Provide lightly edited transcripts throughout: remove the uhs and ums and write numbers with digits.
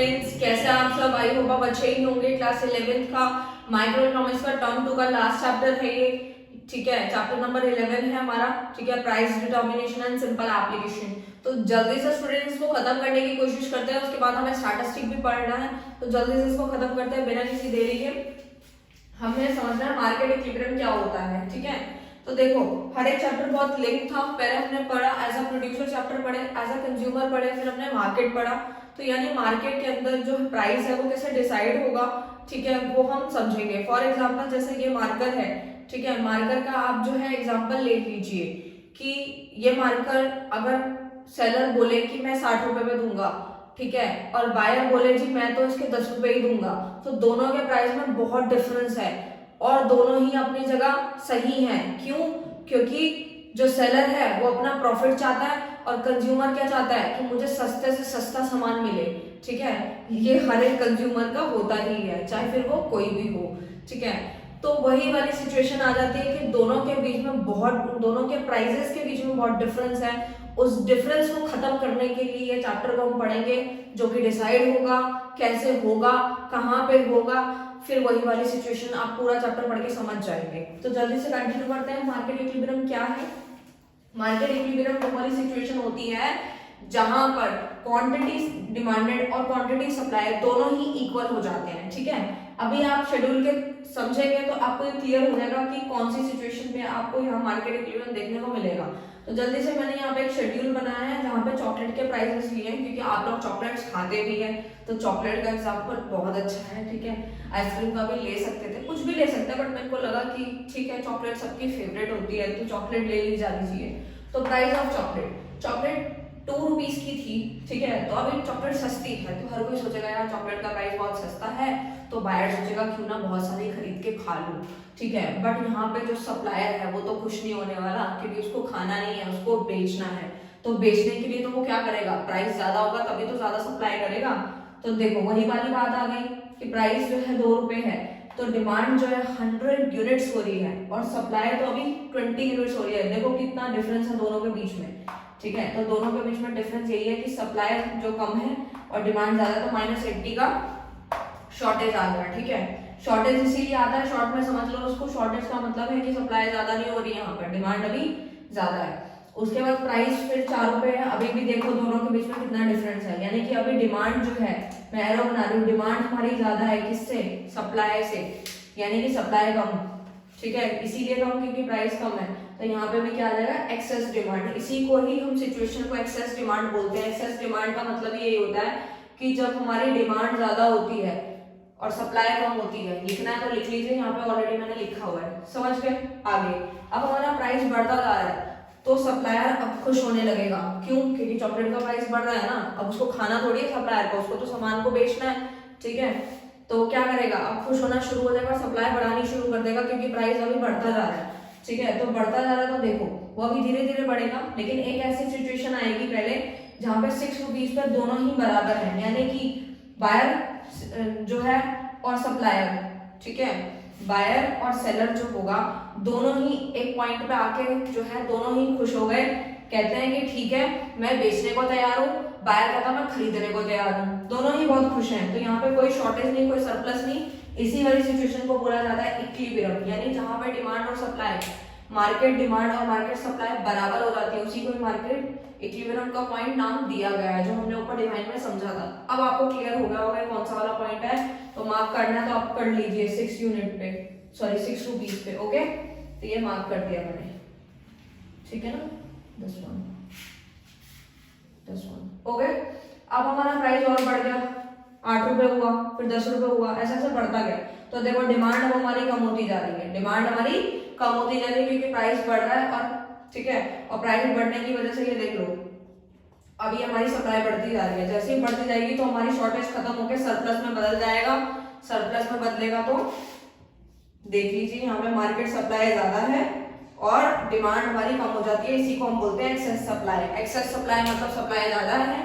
Friends, कैसे आप सब? आई होप आप अच्छे ही होंगे। क्लास 11th का माइक्रो इकोनॉमिक्स का टर्म 2 का लास्ट चैप्टर है ये। ठीक है, चैप्टर नंबर 11 है हमारा। ठीक है, price determination and simple application. तो जल्दी से स्टूडेंट्स इसको खत्म करने की कोशिश करते हैं, उसके बाद हमें स्टैटिस्टिक भी पढ़ना है। तो जल्दी से इसको खत्म करते हैं बिना किसी देरी के। हमें समझना है मार्केट इक्विलिब्रियम क्या होता है। ठीक है, तो देखो हर एक चैप्टर बहुत लिंक था। पहले हमने पढ़ा एज अ प्रोड्यूसर चैप्टर पढ़े, एज अ कंज्यूमर पढ़े, फिर हमने मार्केट पढ़ा। तो यानी मार्केट के अंदर जो प्राइस है वो कैसे डिसाइड होगा, ठीक है, वो हम समझेंगे। फॉर एग्जांपल जैसे ये मार्कर है, ठीक है, मार्कर का आप जो है एग्जांपल ले लीजिए कि ये मार्कर अगर सेलर बोले कि मैं 60 रुपए में दूंगा, ठीक है, और बायर बोले जी मैं तो इसके 10 रुपए ही दूंगा, तो दोनों के प्राइस में बहुत डिफरेंस है और दोनों ही अपनी जगह सही हैं। क्यों? क्योंकि जो सेलर है वो अपना प्रॉफिट चाहता है और कंज्यूमर क्या चाहता है कि मुझे सस्ते से सस्ता सामान मिले। ठीक है, ये हर एक कंज्यूमर का होता ही है, चाहे फिर वो कोई भी हो। ठीक है, तो वही वाली सिचुएशन आ जाती है कि दोनों के बीच में दोनों के प्राइसेस के बीच में बहुत डिफरेंस है। उस डिफरेंस को खत्म करने के लिए ये चैप्टर को हम पढ़ेंगे, जो कि डिसाइड होगा, कैसे होगा, कहाँ पे होगा, फिर वही वाली सिचुएशन आप पूरा चैप्टर पढ़ के समझ जाएंगे। तो जल्दी से कंटिन्यू करते हैं। मार्केट इक्विलिब्रियम क्या है? मार्केट इक्विलिब्रियम वो वाली सिचुएशन होती है जहां पर क्वांटिटी डिमांडेड और क्वांटिटी सप्लाई दोनों ही इक्वल हो जाते हैं। ठीक है, अभी आप शेड्यूल के समझेंगे तो आपको ये क्लियर हो जाएगा कि कौन सी सिचुएशन में आपको यहाँ मार्केट इक्विलिब्रियम देखने को मिलेगा। तो जल्दी से मैंने यहाँ पे एक शेड्यूल बनाया है जहाँ पे चॉकलेट के प्राइसेस लिए हैं, क्योंकि आप लोग चॉकलेट्स खाते भी हैं, तो चॉकलेट का एग्जाम्पल बहुत अच्छा है। ठीक है, आइसक्रीम का भी ले सकते थे, कुछ भी ले सकते हैं, बट मेरे को लगा कि ठीक है चॉकलेट सबकी फेवरेट होती है तो चॉकलेट ले ली जानी चाहिए। तो प्राइस ऑफ चॉकलेट 2 रुपीज की थी। ठीक है, तो अभी चॉकलेट सस्ती है तो हर कोई सोचेगा यार चॉकलेट का प्राइस बहुत सस्ता है, तो बायर सोचेगा क्यों ना बहुत सारी खरीद के खा लूं। ठीक है, बट यहाँ पे जो सप्लायर है वो तो खुश नहीं होने वाला, क्योंकि उसको खाना नहीं है, उसको बेचना है। तो बेचने के लिए तो वो क्या करेगा, प्राइस ज्यादा होगा तभी तो ज्यादा सप्लाई करेगा। तो देखो वही वाली बात आ गई कि प्राइस जो है 2 रुपए है, तो डिमांड जो है 100 यूनिट्स हो रही है और सप्लाई तो अभी 20 यूनिट्स हो रही है। देखो कितना डिफरेंस है दोनों के बीच में। ठीक है, तो दोनों के बीच में डिफरेंस यही है कि सप्लाई जो कम है और डिमांड ज्यादा, तो -80 का शॉर्टेज आ गया। ठीक है, शॉर्टेज इसीलिए आता है, शॉर्ट में समझ लो उसको, शॉर्टेज का मतलब है कि सप्लाई ज्यादा नहीं हो रही है, यहाँ पर डिमांड अभी ज्यादा है। उसके बाद प्राइस फिर 4 रुपए है। अभी भी देखो दोनों के बीच में कितना डिफरेंस है, यानी कि अभी डिमांड जो है, मैं एरो बना रही हूँ, डिमांड हमारी ज्यादा है किससे, सप्लाई से, यानी कि सप्लाई कम। ठीक है, इसीलिए कम क्योंकि प्राइस कम है। तो यहाँ पे भी क्या आ जाएगा, एक्सेस डिमांड। इसी को ही हम सिचुएशन को एक्सेस डिमांड बोलते हैं। एक्सेस डिमांड का मतलब ये होता है कि जब हमारी डिमांड ज्यादा होती है और सप्लाई कम होती है। लिखना है तो लिख लीजिए, यहाँ पे ऑलरेडी मैंने लिखा हुआ है, समझ गए। आगे अब हमारा प्राइस बढ़ता जा रहा है तो सप्लायर अब खुश होने लगेगा। क्यों? क्योंकि चॉकलेट का प्राइस बढ़ रहा है ना, अब उसको खाना थोड़ी है सप्लायर को, उसको तो सामान को बेचना है। ठीक है, तो क्या करेगा, अब खुश होना शुरू हो जाएगा, सप्लाई बढ़ानी शुरू कर देगा, क्योंकि प्राइस अभी बढ़ता जा रहा है। ठीक है, तो बढ़ता जा रहा है तो देखो वो अभी धीरे धीरे बढ़ेगा, लेकिन एक ऐसी सिचुएशन आएगी पहले जहां पे 6 रुपीज पर दोनों ही बराबर है, यानी कि बायर जो है और सप्लायर, ठीक है, बायर और सेलर जो होगा दोनों ही एक पॉइंट पे आके जो है दोनों ही खुश हो गए। कहते हैं कि ठीक है मैं बेचने को तैयार हूँ, बायर कहता मैं खरीदने को तैयार हूँ, दोनों ही बहुत खुश हैं। तो यहाँ पे कोई शॉर्टेज नहीं, कोई सरप्लस नहीं। इसी वाली सिचुएशन को बोला जाता है इक्विलिब्रियम, यानी जहां पे डिमांड और सप्लाई, मार्केट डिमांड और मार्केट सप्लाई बराबर हो जाती है, उसी को मार्केट इक्विलिब्रियम का पॉइंट नाम दिया गया है, जो हमने ऊपर डिवाइन में समझा था। अब आपको क्लियर हो गया होगा कौन सा वाला पॉइंट है, तो मार्क करना है तो आप कर लीजिए 6 यूनिट पे, सॉरी 6 रुपीज पे। ओके, तो ये मार्क कर दिया मैंने, ठीक है ना, 10 ओके। अब हमारा प्राइस और बढ़ गया, 8 रुपए हुआ, फिर 10 रुपए हुआ, ऐसे ऐसे बढ़ता गया। तो देखो डिमांड अब हमारी कम होती जा रही है, डिमांड हमारी कम होती जा रही है क्योंकि प्राइस बढ़ रहा है, और ठीक है, और प्राइस बढ़ने की वजह से ये देख लो अभी हमारी सप्लाई बढ़ती जा रही है। जैसे ही बढ़ती जाएगी तो हमारी शॉर्टेज खत्म होकर सरप्लस में बदल जाएगा। सरप्लस में बदलेगा तो देख लीजिए यहाँ पे मार्केट सप्लाई ज्यादा है और डिमांड हमारी कम हो जाती है, इसी को हम बोलते हैं एक्सेस सप्लाई। एक्सेस सप्लाई मतलब सप्लाई ज्यादा है,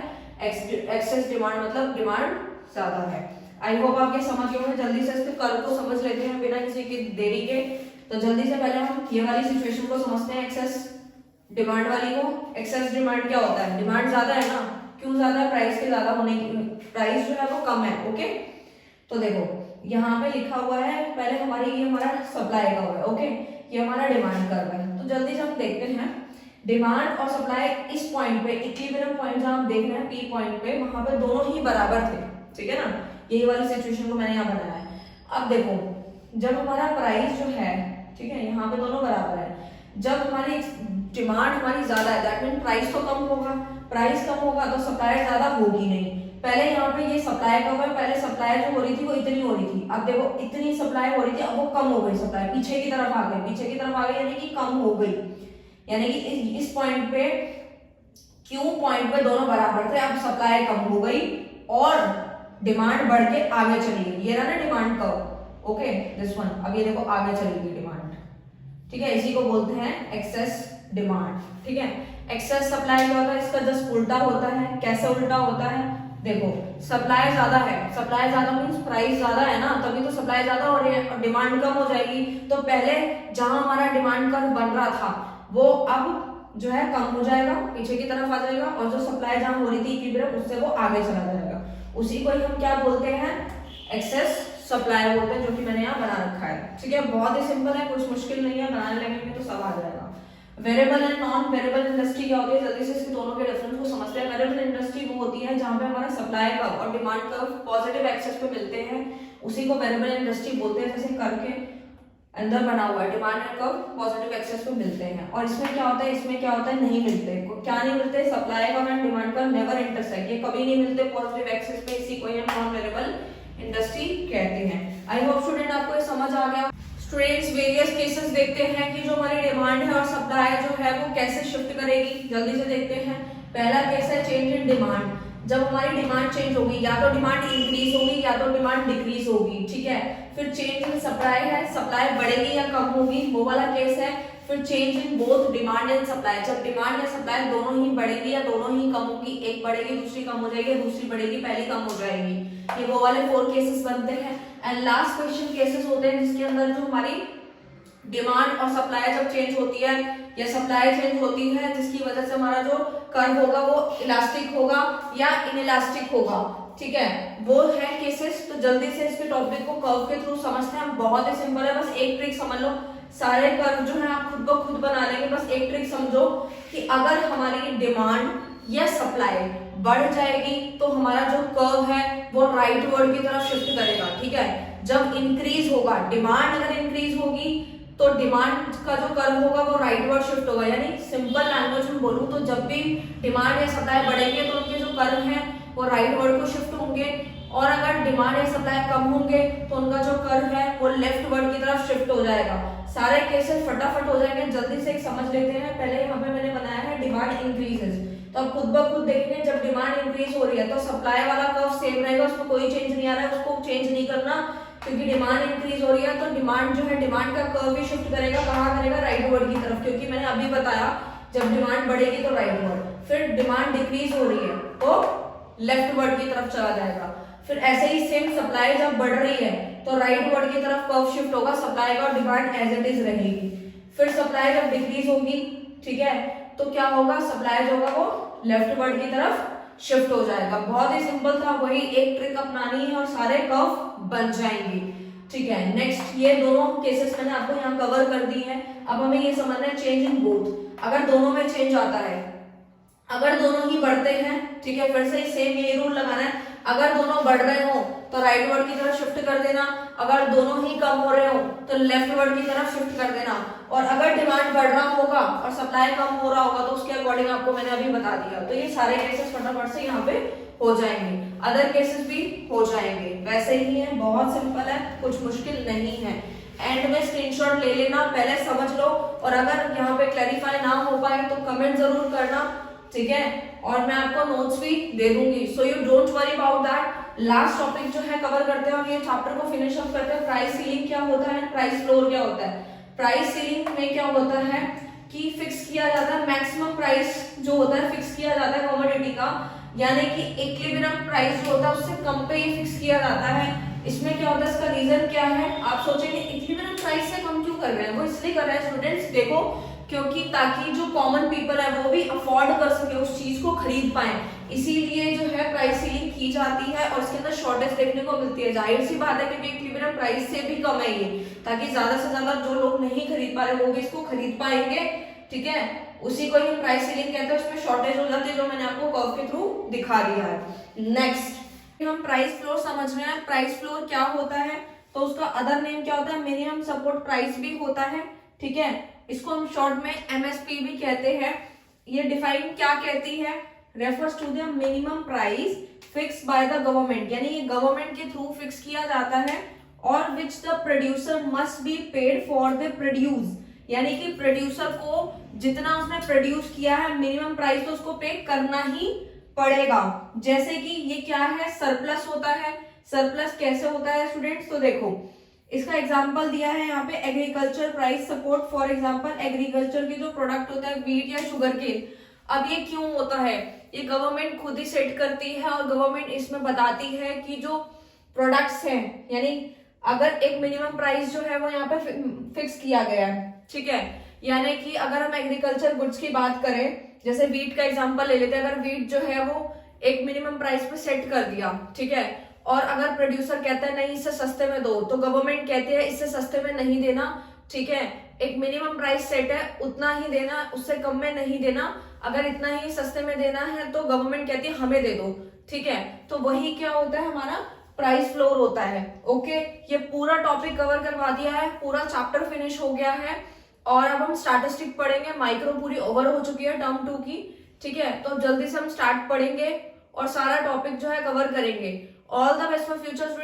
एक्सेस डिमांड मतलब डिमांड ज्यादा है। आई होप आप ये समझ गए होंगे। जल्दी से इसके कर्व को समझ लेते हैं बिना किसी की देरी के। तो जल्दी से पहले हम ये वाली सिचुएशन को समझते हैं, एक्सेस डिमांड वाली को। एक्सेस डिमांड क्या होता है, डिमांड ज्यादा है ना, क्यों ज्यादा है? प्राइस के ज्यादा होने की, प्राइस जो है वो कम है। ओके, तो देखो यहाँ पे लिखा हुआ है, पहले हमारी ये हमारा सप्लाई का हुआ है। ओके, ये हमारा डिमांड कर्व है। तो जल्दी से हम देखते हैं डिमांड और सप्लाई इस पॉइंट पे, इक्विलिब्रियम पॉइंट जहां आप देख रहे हैं पी पॉइंट पे, वहां पे दोनों ही बराबर थे। ठीक है ना, यही वाली सिचुएशन को मैंने यहाँ बनाया है। अब देखो जब हमारा प्राइस जो है, ठीक है, यहाँ पे दोनों बराबर है, जब हमारी डिमांड हमारी ज्यादा है दैट मीन प्राइस तो कम होगा, प्राइस कम होगा तो सप्लाई ज्यादा होगी नहीं। पहले यहाँ पे ये सप्लाई का हुआ, पहले सप्लाई जो हो रही थी वो इतनी हो रही थी, अब देखो इतनी सप्लाई हो रही थी, अब वो कम हो गई, सप्लाई पीछे की तरफ आ गई, पीछे की तरफ आ गई यानी कि कम हो गई, यानी कि इस पॉइंट पे क्यू पॉइंट पे दोनों बराबर थे, अब सप्लाई कम हो गई और डिमांड बढ़ के आगे चली गई। ये रहा ना demand curve. Okay, this one, अब ये देखो आगे चली गई डिमांड। ठीक है, इसी को बोलते हैं एक्सेस डिमांड। ठीक है, एक्सेस सप्लाई क्या होता है? इसका जस्ट उल्टा होता है। कैसे उल्टा होता है? देखो सप्लाई ज्यादा है, सप्लाई ज्यादा मीन्स प्राइस ज्यादा है ना, तभी तो सप्लाई ज्यादा हो रही है और डिमांड कम हो जाएगी। तो पहले जहां हमारा डिमांड कर्व बन रहा था वो अब जो है कम हो जाएगा, पीछे की तरफ आ जाएगा, और जो सप्लाई जहां हो रही थी इक्विलिब्रियम उससे वो आगे चला जाएगा। उसी को ही हम क्या बोलते हैं? एक्सेस सप्लाई बोलते हैं, जो कि मैंने यहाँ बना रखा है। ठीक है, बहुत ही सिंपल है, कुछ मुश्किल नहीं है, बनाने लगेंगे तो सब आ जाएगा। Variable and non variable industry क्या होती है? जल्दी से इसके दोनों के डिफरेंस को समझते हैं। वेरिएबल इंडस्ट्री वो होती है जहां पे हमारा सप्लाई कर्व और डिमांड कर्व पॉजिटिव एक्सेस पे मिलते हैं, उसी को वेरिएबल इंडस्ट्री बोलते हैं। जैसे करके अंदर बना हुआ है, demand and curve positive axis पे मिलते हैं। और इसमें क्या होता है? इसमें क्या होता है? नहीं मिलते। क्या नहीं मिलते? Supply curve and demand curve never intersect, ये कभी नहीं मिलते पॉजिटिव एक्सेस पे, इसी को हम नॉन वेरिएबल इंडस्ट्री कहते हैं। आई होप स्टूडेंट आपको ये समझ आ गया। स्टूडेंट्स वेरियस केसेस देखते हैं कि जो हमारी डिमांड है और सप्लाई जो है वो कैसे शिफ्ट करेगी। जल्दी से देखते हैं। पहला केस है चेंज इन डिमांड। जब हमारी डिमांड चेंज होगी, या तो डिमांड इंक्रीज होगी या तो डिमांड डिक्रीज होगी। ठीक है, फिर चेंज इन सप्लाई है, सप्लाई बढ़ेगी या कम होगी, वो वाला केस है। फिर change in both demand and supply, जब डिमांड या सप्लाई दोनों ही बढ़ेगी या दोनों ही कम होगी, एक बढ़ेगी दूसरी कम हो जाएगी, दूसरी बढ़ेगी पहली कम हो जाएगी। ये वो वाले 4 केसेस बनते हैं। एंड लास्ट क्वेश्चन केसेस होते हैं जिसके अंदर जो हमारी डिमांड और सप्लाई जब चेंज होती है या सप्लाई चेंज होती है, जिसकी वजह से हमारा जो कर्व होगा वो इलास्टिक होगा या इनइलास्टिक होगा। ठीक है, वो है केसेस। तो जल्दी से इसके टॉपिक को कर्व के थ्रू समझते हैं। बहुत ही सिंपल है, बस एक ट्रिक समझ लो, सारे कर्व जो है आप खुद ब खुद बना लेंगे। बस एक ट्रिक समझो कि अगर हमारी डिमांड या सप्लाई बढ़ जाएगी तो हमारा जो कर्व है वो राइट वर्ड की तरफ शिफ्ट करेगा। ठीक है, जब इंक्रीज होगा, डिमांड अगर इंक्रीज होगी तो डिमांड का जो कर्व होगा वो राइट वर्ड शिफ्ट होगा। यानी सिंपल लैंग्वेज में बोलूं तो जब भी डिमांड या सप्लाई बढ़ेंगे तो उनके जो कर्व है वो राइट वर्ड को शिफ्ट होंगे, और अगर डिमांड या सप्लाई कम होंगे तो उनका जो कर्व है वो लेफ्ट वर्ड की तरफ शिफ्ट हो जाएगा। सारे केसेस फटाफट हो जाएंगे। जल्दी से एक समझ लेते हैं। पहले यहाँ पे मैंने बनाया है डिमांड इंक्रीजेस, तो आप खुद ब खुद देखेंगे जब डिमांड इंक्रीज हो रही है तो सप्लाई वाला कर्व सेम रहेगा, उसमें कोई चेंज नहीं आ रहा है, उसको चेंज नहीं करना, क्योंकि डिमांड इंक्रीज हो रही है तो डिमांड जो है डिमांड का कर्व भी शिफ्ट करेगा, कहाँ करेगा? राइट वर्ड की तरफ, क्योंकि मैंने अभी बताया जब डिमांड बढ़ेगी तो राइट वर्ड, फिर डिमांड डिक्रीज हो रही है तो लेफ्ट वर्ड की तरफ चला जाएगा। फिर ऐसे ही सेम सप्लाई जब बढ़ रही है तो राइट वर्ड की तरफ कर्व शिफ्ट होगा, सप्लाई का डिमांड एज इट इज रहेगी। फिर सप्लाई जब डिक्रीज होगी, ठीक है, तो क्या होगा? सप्लाई जो होगा वो लेफ्ट वर्ड की तरफ शिफ्ट हो जाएगा। बहुत ही सिंपल था, वही एक ट्रिक अपनानी है और सारे कर्व बन जाएंगे। ठीक है, नेक्स्ट ये दोनों केसेस मैंने आपको यहाँ कवर कर दी है। अब हमें ये समझना है चेंज इन बोथ। अगर दोनों में चेंज आता है, अगर दोनों ही बढ़ते हैं, ठीक है, फिर से सेम यही रूल लगाना है। अगर दोनों बढ़ रहे हो तो राइट वर्ड की तरफ शिफ्ट कर देना, अगर दोनों ही कम हो रहे हो तो लेफ्ट वर्ड की तरफ शिफ्ट कर देना, और अगर डिमांड बढ़ रहा होगा और सप्लाई कम हो रहा होगा तो उसके अकॉर्डिंग आपको मैंने अभी बता दिया। तो ये सारे केसेस फटाफट से यहाँ पे हो जाएंगे, अदर केसेस भी हो जाएंगे। वैसे ही है, बहुत सिंपल है, कुछ मुश्किल नहीं है। एंड में स्क्रीनशॉट ले लेना, पहले समझ लो, और अगर यहाँ पे क्लैरिफाई ना हो पाए तो कमेंट जरूर करना। ठीक है, और मैं आपको नोट्स भी दे दूंगी, so you don't worry about that. Last topic जो है कवर करते हैं और ये चैप्टर को फिनिश अप करते हैं। प्राइस सीलिंग क्या होता है, प्राइस फ्लोर क्या होता है। प्राइस सीलिंग में क्या होता है कि फिक्स किया जाता है, मैक्सिमम प्राइस जो होता है फिक्स किया जाता है कमोडिटी का, यानी कि इक्विलिब्रियम प्राइस जो होता है उससे कम पे ही फिक्स किया जाता है। इसमें क्या होता है, इसका रीजन क्या है? आप सोचेंगे इक्विलिब्रियम प्राइस से कम क्यों कर रहे हैं? वो इसलिए कर रहे हैं स्टूडेंट्स, देखो, क्योंकि ताकि जो कॉमन पीपल है वो भी अफोर्ड कर सके, उस चीज को खरीद पाए। इसीलिए जो है प्राइस सीलिंग की जाती है और इसके अंदर शॉर्टेज देखने को मिलती है। जाहिर सी बात है क्योंकि इक्विलिब्रियम प्राइस से भी कम है ये, ताकि ज्यादा से ज्यादा जो लोग नहीं खरीद पा रहे वो भी इसको खरीद पाएंगे, ठीक है। उसी को ही प्राइस सीलिंग कहते हैं, उसमें शॉर्टेज हो जाती है जो मैंने आपको कर्व के थ्रू दिखा दिया है। नेक्स्ट हम प्राइस फ्लोर समझ रहे हैं। प्राइस फ्लोर क्या होता है, तो उसका अदर नेम क्या होता है, मिनिमम सपोर्ट प्राइस भी होता है, ठीक है। इसको हम शॉर्ट में एमएसपी भी कहते हैं। ये डिफाइन क्या कहती है, refers to the minimum price fix by the government, यानी ये गवर्नमेंट के थ्रू फिक्स किया जाता है, और which the producer must be paid for the produce, यानी कि प्रोड्यूसर को जितना उसने प्रोड्यूस किया है मिनिमम प्राइस तो उसको पे करना ही पड़ेगा। जैसे कि ये क्या है, सरप्लस होता है। सरप्लस कैसे होता है स्टूडेंट्स, तो देखो इसका एग्जांपल दिया है यहाँ पे, agriculture price support. For example agriculture की जो प्रोडक्ट होता है वीट या शुगर केन, अब ये क्यों होता है, ये गवर्नमेंट खुद ही सेट करती है और गवर्नमेंट इसमें बताती है कि जो प्रोडक्ट्स हैं, यानी अगर एक मिनिमम प्राइस जो है वो यहाँ पे फिक्स किया गया है, ठीक है। यानी कि अगर हम एग्रीकल्चर गुड्स की बात करें, जैसे वीट का एग्जांपल ले लेते हैं, अगर वीट जो है वो एक मिनिमम प्राइस पे सेट कर दिया, ठीक है, और अगर प्रोड्यूसर कहता है नहीं इससे सस्ते में दो, तो गवर्नमेंट कहती है इससे सस्ते में नहीं देना, ठीक है। एक मिनिमम प्राइस सेट है, उतना ही देना, उससे कम में नहीं देना। अगर इतना ही सस्ते में देना है तो गवर्नमेंट कहती है हमें दे दो, ठीक है। तो वही क्या होता है, हमारा प्राइस फ्लोर होता है। ओके, ये पूरा टॉपिक कवर करवा दिया है, पूरा चैप्टर फिनिश हो गया है, और अब हम स्टैटिस्टिक पढ़ेंगे। माइक्रो पूरी ओवर हो चुकी है टर्म 2 की, ठीक है। तो जल्दी से हम स्टार्ट पढ़ेंगे और सारा टॉपिक जो है कवर करेंगे। All the best for future.